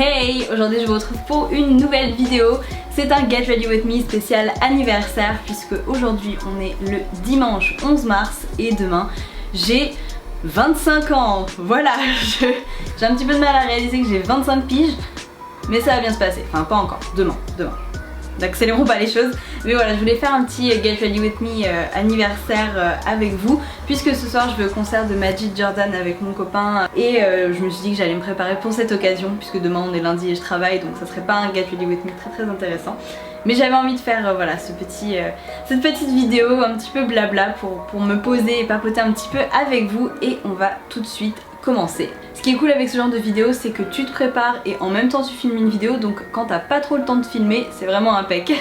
Hey, aujourd'hui je vous retrouve pour une nouvelle vidéo. C'est un Get Ready With Me spécial anniversaire puisque aujourd'hui on est le dimanche 11 mars et demain j'ai 25 ans. Voilà, j'ai un petit peu de mal à réaliser que j'ai 25 piges, mais ça va bien se passer. Enfin pas encore, demain. N'accélérons pas les choses, mais voilà, je voulais faire un petit Get Ready With Me anniversaire avec vous, puisque ce soir je vais au concert de Majid Jordan avec mon copain et je me suis dit que j'allais me préparer pour cette occasion, puisque demain on est lundi et je travaille, donc ça serait pas un Get Ready With Me très intéressant. Mais j'avais envie de faire voilà cette petite vidéo un petit peu blabla pour me poser et papoter un petit peu avec vous, et on va tout de suite commencer. Ce qui est cool avec ce genre de vidéo, c'est que tu te prépares et en même temps tu filmes une vidéo, donc quand t'as pas trop le temps de filmer, c'est vraiment impec.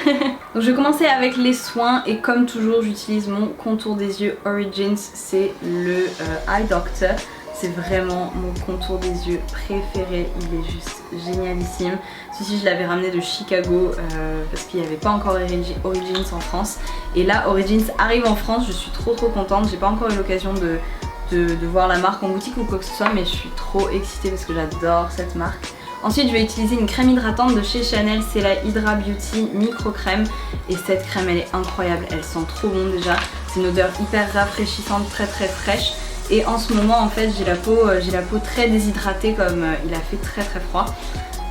Donc je vais commencer avec les soins et comme toujours j'utilise mon contour des yeux Origins, c'est le Eye Doctor. C'est vraiment mon contour des yeux préféré, il est juste génialissime. Celui-ci je l'avais ramené de Chicago parce qu'il n'y avait pas encore Origins en France. Et là Origins arrive en France, je suis trop contente, j'ai pas encore eu l'occasion de voir la marque en boutique ou quoi que ce soit, mais je suis trop excitée parce que j'adore cette marque. Ensuite je vais utiliser une crème hydratante de chez Chanel, c'est la Hydra Beauty Micro Crème, et cette crème elle est incroyable, elle sent trop bon déjà, c'est une odeur hyper rafraîchissante, très fraîche, et en ce moment en fait j'ai la peau très déshydratée comme il a fait très froid,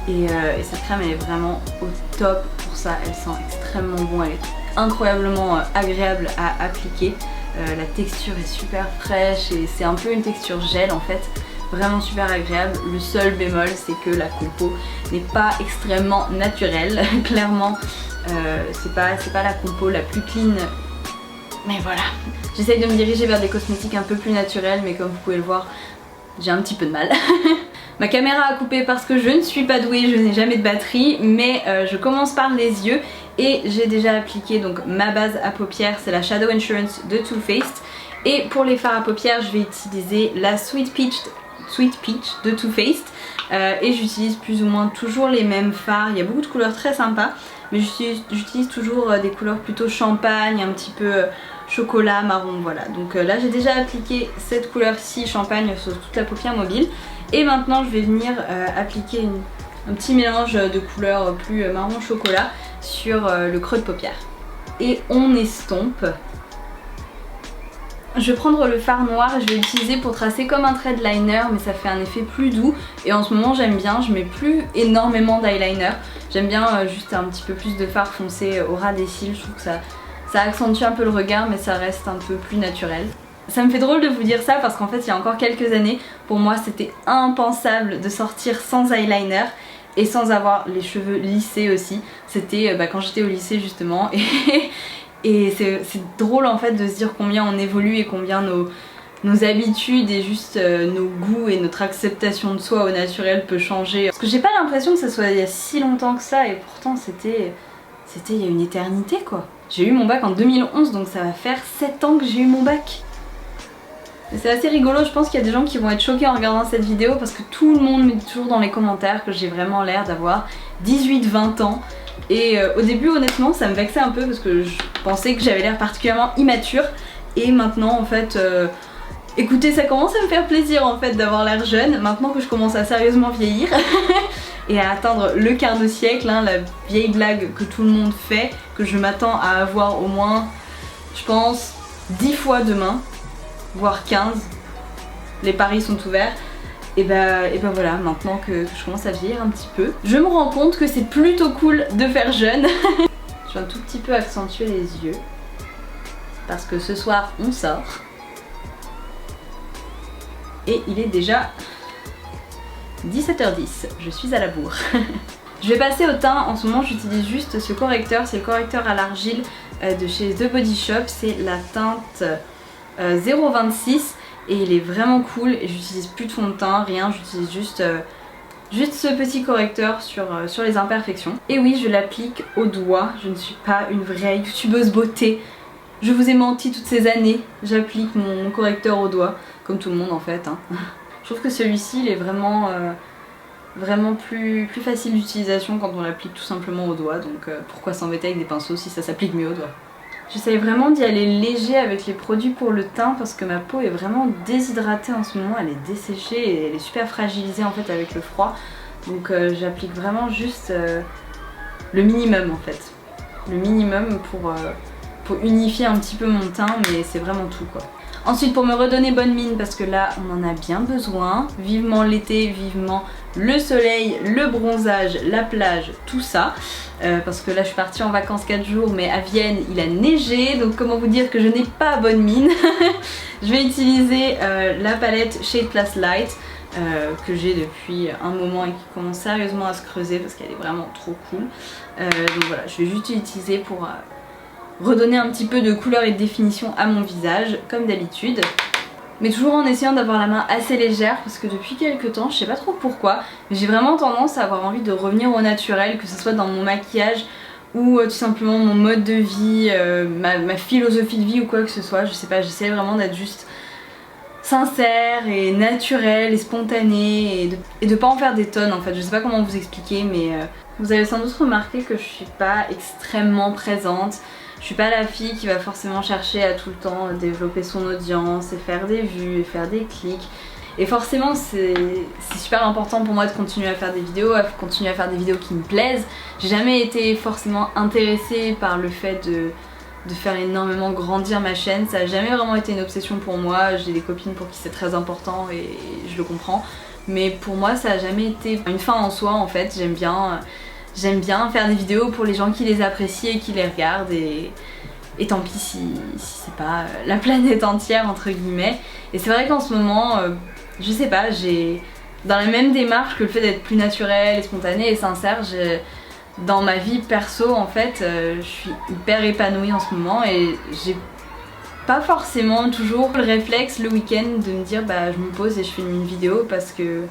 et cette crème elle est vraiment au top pour ça, elle sent extrêmement bon, elle est incroyablement agréable à appliquer. La texture est super fraîche et c'est un peu une texture gel en fait, vraiment super agréable. Le seul bémol c'est que la compo n'est pas extrêmement naturelle, clairement c'est pas la compo la plus clean, mais voilà. J'essaye de me diriger vers des cosmétiques un peu plus naturels, mais comme vous pouvez le voir j'ai un petit peu de mal. Ma caméra a coupé parce que je ne suis pas douée, je n'ai jamais de batterie, mais je commence par les yeux et j'ai déjà appliqué donc ma base à paupières, c'est la Shadow Insurance de Too Faced, et pour les fards à paupières je vais utiliser la Sweet Peach de Too Faced et j'utilise plus ou moins toujours les mêmes fards, il y a beaucoup de couleurs très sympas, mais j'utilise toujours des couleurs plutôt champagne, un petit peu chocolat, marron, voilà. Donc là j'ai déjà appliqué cette couleur-ci, champagne, sur toute la paupière mobile. Et maintenant je vais venir appliquer un petit mélange de couleurs plus marron chocolat sur le creux de paupière. Et on estompe. Je vais prendre le fard noir et je vais l'utiliser pour tracer comme un trait de liner, mais ça fait un effet plus doux. Et en ce moment j'aime bien, je mets plus énormément d'eyeliner. J'aime bien juste un petit peu plus de fard foncé au ras des cils, je trouve que ça accentue un peu le regard, mais ça reste un peu plus naturel. Ça me fait drôle de vous dire ça parce qu'en fait il y a encore quelques années, pour moi c'était impensable de sortir sans eyeliner et sans avoir les cheveux lissés aussi. C'était quand j'étais au lycée justement, et c'est drôle en fait de se dire combien on évolue et combien nos habitudes et juste nos goûts et notre acceptation de soi au naturel peut changer. Parce que j'ai pas l'impression que ça soit il y a si longtemps que ça, et pourtant c'était il y a une éternité quoi. J'ai eu mon bac en 2011, donc ça va faire 7 ans que j'ai eu mon bac. C'est assez rigolo, je pense qu'il y a des gens qui vont être choqués en regardant cette vidéo parce que tout le monde me dit toujours dans les commentaires que j'ai vraiment l'air d'avoir 18-20 ans. Et au début honnêtement ça me vexait un peu parce que je pensais que j'avais l'air particulièrement immature, et maintenant en fait écoutez, ça commence à me faire plaisir en fait d'avoir l'air jeune maintenant que je commence à sérieusement vieillir et à atteindre le quart de siècle, hein, la vieille blague que tout le monde fait, que je m'attends à avoir au moins je pense 10 fois demain, voire 15, les paris sont ouverts. Et ben voilà, maintenant que je commence à vieillir un petit peu, je me rends compte que c'est plutôt cool de faire jeune. Je vais un tout petit peu accentuer les yeux parce que ce soir on sort et il est déjà 17h10, je suis à la bourre. Je vais passer au teint. En ce moment j'utilise juste ce correcteur, c'est le correcteur à l'argile de chez The Body Shop, c'est la teinte 026 et il est vraiment cool, et j'utilise plus de fond de teint, rien, j'utilise juste ce petit correcteur sur les imperfections. Et oui, je l'applique au doigt, je ne suis pas une vraie youtubeuse beauté, je vous ai menti toutes ces années, j'applique mon correcteur au doigt, comme tout le monde en fait, hein. Je trouve que celui-ci il est vraiment plus facile d'utilisation quand on l'applique tout simplement au doigt, donc pourquoi s'embêter avec des pinceaux si ça s'applique mieux au doigt. J'essaye vraiment d'y aller léger avec les produits pour le teint parce que ma peau est vraiment déshydratée en ce moment, elle est desséchée et elle est super fragilisée en fait avec le froid. Donc j'applique vraiment juste le minimum en fait. Le minimum pour unifier un petit peu mon teint, mais c'est vraiment tout quoi. Ensuite pour me redonner bonne mine, parce que là on en a bien besoin, vivement l'été, vivement le soleil, le bronzage, la plage, tout ça. Parce que là je suis partie en vacances 4 jours, mais à Vienne il a neigé, donc comment vous dire que je n'ai pas bonne mine. Je vais utiliser la palette Shade Plus Light que j'ai depuis un moment et qui commence sérieusement à se creuser parce qu'elle est vraiment trop cool. Donc voilà, je vais juste l'utiliser pour redonner un petit peu de couleur et de définition à mon visage comme d'habitude, mais toujours en essayant d'avoir la main assez légère parce que depuis quelques temps, je sais pas trop pourquoi, mais j'ai vraiment tendance à avoir envie de revenir au naturel, que ce soit dans mon maquillage ou tout simplement mon mode de vie, ma philosophie de vie ou quoi que ce soit. Je sais pas, j'essaie vraiment d'être juste sincère et naturelle et spontanée et de pas en faire des tonnes en fait. Je sais pas comment vous expliquer, mais vous avez sans doute remarqué que je suis pas extrêmement présente. Je suis pas la fille qui va forcément chercher à tout le temps développer son audience et faire des vues et faire des clics. Et forcément c'est super important pour moi de continuer à faire des vidéos, à continuer à faire des vidéos qui me plaisent. J'ai jamais été forcément intéressée par le fait de faire énormément grandir ma chaîne. Ça a jamais vraiment été une obsession pour moi. J'ai des copines pour qui c'est très important et je le comprends. Mais pour moi ça a jamais été une fin en soi en fait. J'aime bien faire des vidéos pour les gens qui les apprécient et qui les regardent et tant pis si c'est pas la planète entière entre guillemets. Et c'est vrai qu'en ce moment, je sais pas, j'ai dans la même démarche que le fait d'être plus naturelle et spontanée et sincère, dans ma vie perso en fait, je suis hyper épanouie en ce moment et j'ai pas forcément toujours le réflexe le week-end de me dire bah je me pose et je filme une vidéo, parce que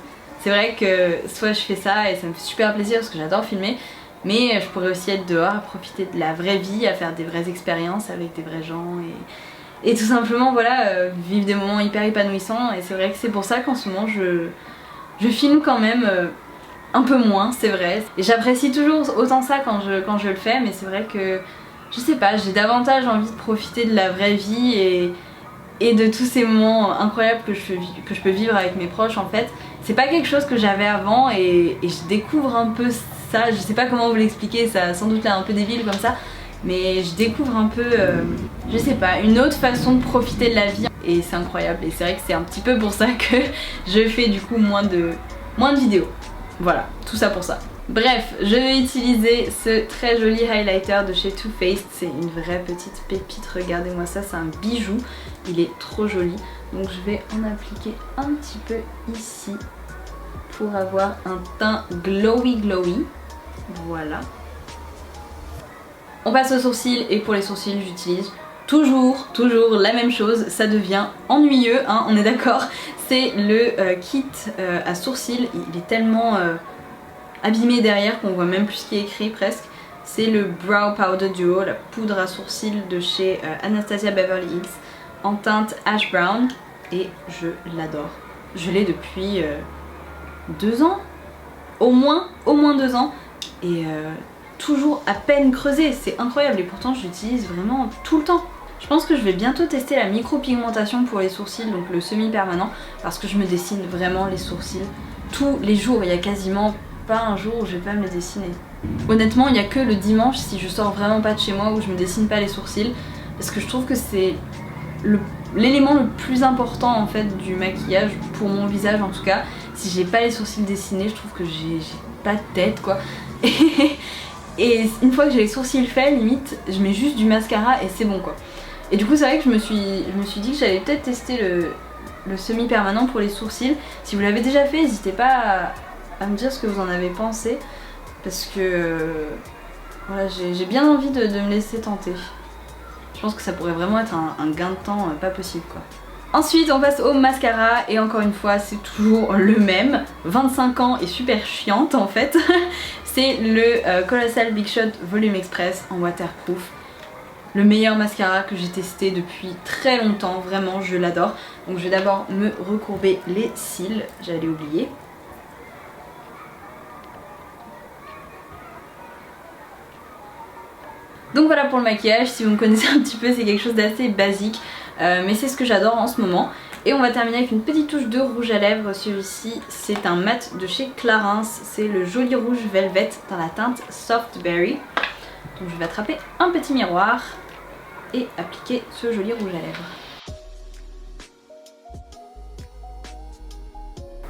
c'est vrai que soit je fais ça et ça me fait super plaisir parce que j'adore filmer, mais je pourrais aussi être dehors à profiter de la vraie vie, à faire des vraies expériences avec des vrais gens et tout simplement voilà, vivre des moments hyper épanouissants. Et c'est vrai que c'est pour ça qu'en ce moment je filme quand même un peu moins, c'est vrai. Et j'apprécie toujours autant ça quand je le fais, mais c'est vrai que je sais pas, j'ai davantage envie de profiter de la vraie vie et de tous ces moments incroyables que je peux vivre avec mes proches en fait. C'est pas quelque chose que j'avais avant et je découvre un peu ça. Je sais pas comment vous l'expliquer, ça a sans doute l'air un peu débile comme ça, mais je découvre un peu, je sais pas, une autre façon de profiter de la vie et c'est incroyable. Et c'est vrai que c'est un petit peu pour ça que je fais du coup moins de vidéos. Voilà, tout ça pour ça. Bref, je vais utiliser ce très joli highlighter de chez Too Faced. C'est une vraie petite pépite, regardez-moi ça, c'est un bijou. Il est trop joli. Donc je vais en appliquer un petit peu ici pour avoir un teint glowy. Voilà. On passe aux sourcils et pour les sourcils j'utilise toujours la même chose. Ça devient ennuyeux, hein, on est d'accord. C'est le kit à sourcils. Il est tellement abîmé derrière qu'on voit même plus ce qui est écrit presque. C'est le Brow Powder Duo, la poudre à sourcils de chez Anastasia Beverly Hills en teinte Ash Brown et je l'adore. Je l'ai depuis 2 ans, au moins 2 ans et toujours à peine creusé, c'est incroyable et pourtant je l'utilise vraiment tout le temps. Je pense que je vais bientôt tester la micro-pigmentation pour les sourcils, donc le semi-permanent, parce que je me dessine vraiment les sourcils tous les jours. Il y a quasiment pas un jour où je vais pas me les dessiner. Honnêtement, il n'y a que le dimanche si je sors vraiment pas de chez moi où je me dessine pas les sourcils, parce que je trouve que c'est l'élément le plus important en fait du maquillage pour mon visage en tout cas. Si j'ai pas les sourcils dessinés, je trouve que j'ai pas de tête quoi. Et une fois que j'ai les sourcils faits, limite, je mets juste du mascara et c'est bon quoi. Et du coup c'est vrai que je me suis dit que j'allais peut-être tester le semi-permanent pour les sourcils. Si vous l'avez déjà fait, n'hésitez pas à me dire ce que vous en avez pensé, parce que voilà, j'ai bien envie de me laisser tenter. Je pense que ça pourrait vraiment être un gain de temps pas possible quoi. Ensuite on passe au mascara et encore une fois c'est toujours le même, 25 ans et super chiante en fait. C'est le Colossal Big Shot Volume Express en waterproof. Le meilleur mascara que j'ai testé depuis très longtemps, vraiment je l'adore. Donc je vais d'abord me recourber les cils, j'allais oublier. Donc voilà pour le maquillage, si vous me connaissez un petit peu c'est quelque chose d'assez basique, mais c'est ce que j'adore en ce moment. Et on va terminer avec une petite touche de rouge à lèvres. Celui-ci c'est un mat de chez Clarins, c'est le Joli Rouge Velvet dans la teinte Soft Berry. Donc je vais attraper un petit miroir et appliquer ce joli rouge à lèvres.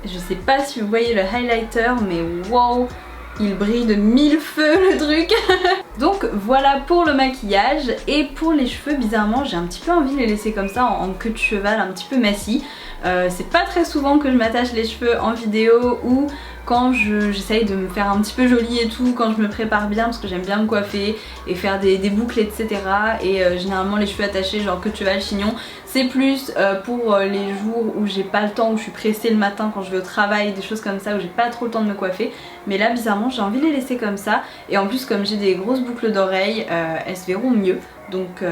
Je sais pas si vous voyez le highlighter, mais wow, il brille de mille feux le truc. Donc voilà pour le maquillage. Et pour les cheveux, bizarrement j'ai un petit peu envie de les laisser comme ça en queue de cheval, un petit peu massy. C'est pas très souvent que je m'attache les cheveux en vidéo ou quand j'essaye de me faire un petit peu jolie et tout, quand je me prépare bien parce que j'aime bien me coiffer et faire des boucles etc. Et généralement les cheveux attachés genre queue de cheval, chignon, c'est plus pour les jours où j'ai pas le temps, où je suis pressée le matin quand je vais au travail, des choses comme ça où j'ai pas trop le temps de me coiffer. Mais là bizarrement j'ai envie de les laisser comme ça, et en plus comme j'ai des grosses boucles d'oreilles, elles se verront mieux. Donc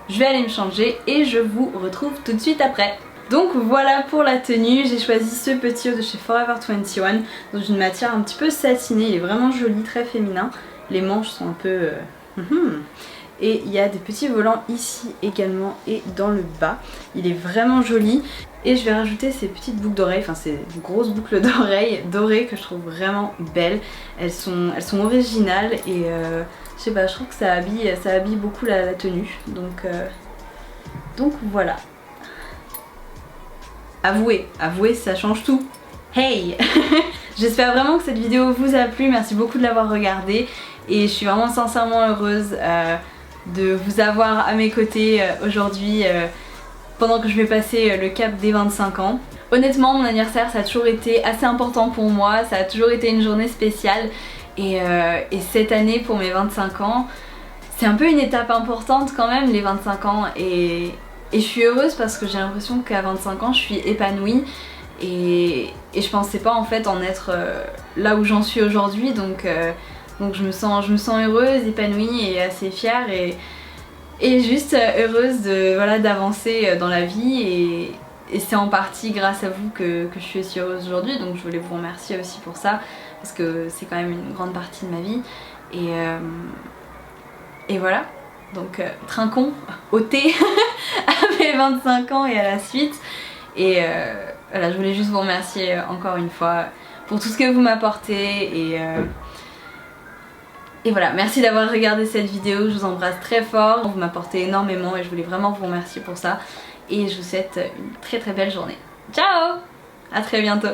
je vais aller me changer et je vous retrouve tout de suite après. Donc voilà pour la tenue, j'ai choisi ce petit haut de chez Forever 21 dans une matière un petit peu satinée, il est vraiment joli, très féminin. Les manches sont un peu... Et il y a des petits volants ici également et dans le bas. Il est vraiment joli. Et je vais rajouter ces petites boucles d'oreilles, enfin ces grosses boucles d'oreilles dorées que je trouve vraiment belles. Elles sont originales et je sais pas, je trouve que ça habille beaucoup la tenue. Donc voilà. Avouez, ça change tout. Hey. J'espère vraiment que cette vidéo vous a plu, merci beaucoup de l'avoir regardée. Et je suis vraiment sincèrement heureuse de vous avoir à mes côtés aujourd'hui pendant que je vais passer le cap des 25 ans. Honnêtement mon anniversaire ça a toujours été assez important pour moi, ça a toujours été une journée spéciale et cette année pour mes 25 ans c'est un peu une étape importante quand même, les 25 ans, et je suis heureuse parce que j'ai l'impression qu'à 25 ans je suis épanouie et je pensais pas en fait en être là où j'en suis aujourd'hui, donc je me sens heureuse, épanouie et assez fière et juste heureuse d'avancer dans la vie, et c'est en partie grâce à vous que je suis aussi heureuse aujourd'hui, donc je voulais vous remercier aussi pour ça parce que c'est quand même une grande partie de ma vie et voilà. Donc trinquons au thé à mes 25 ans et à la suite. Et voilà, je voulais juste vous remercier encore une fois pour tout ce que vous m'apportez et voilà, merci d'avoir regardé cette vidéo, je vous embrasse très fort, vous m'apportez énormément et je voulais vraiment vous remercier pour ça. Et je vous souhaite une très très belle journée. Ciao, à très bientôt.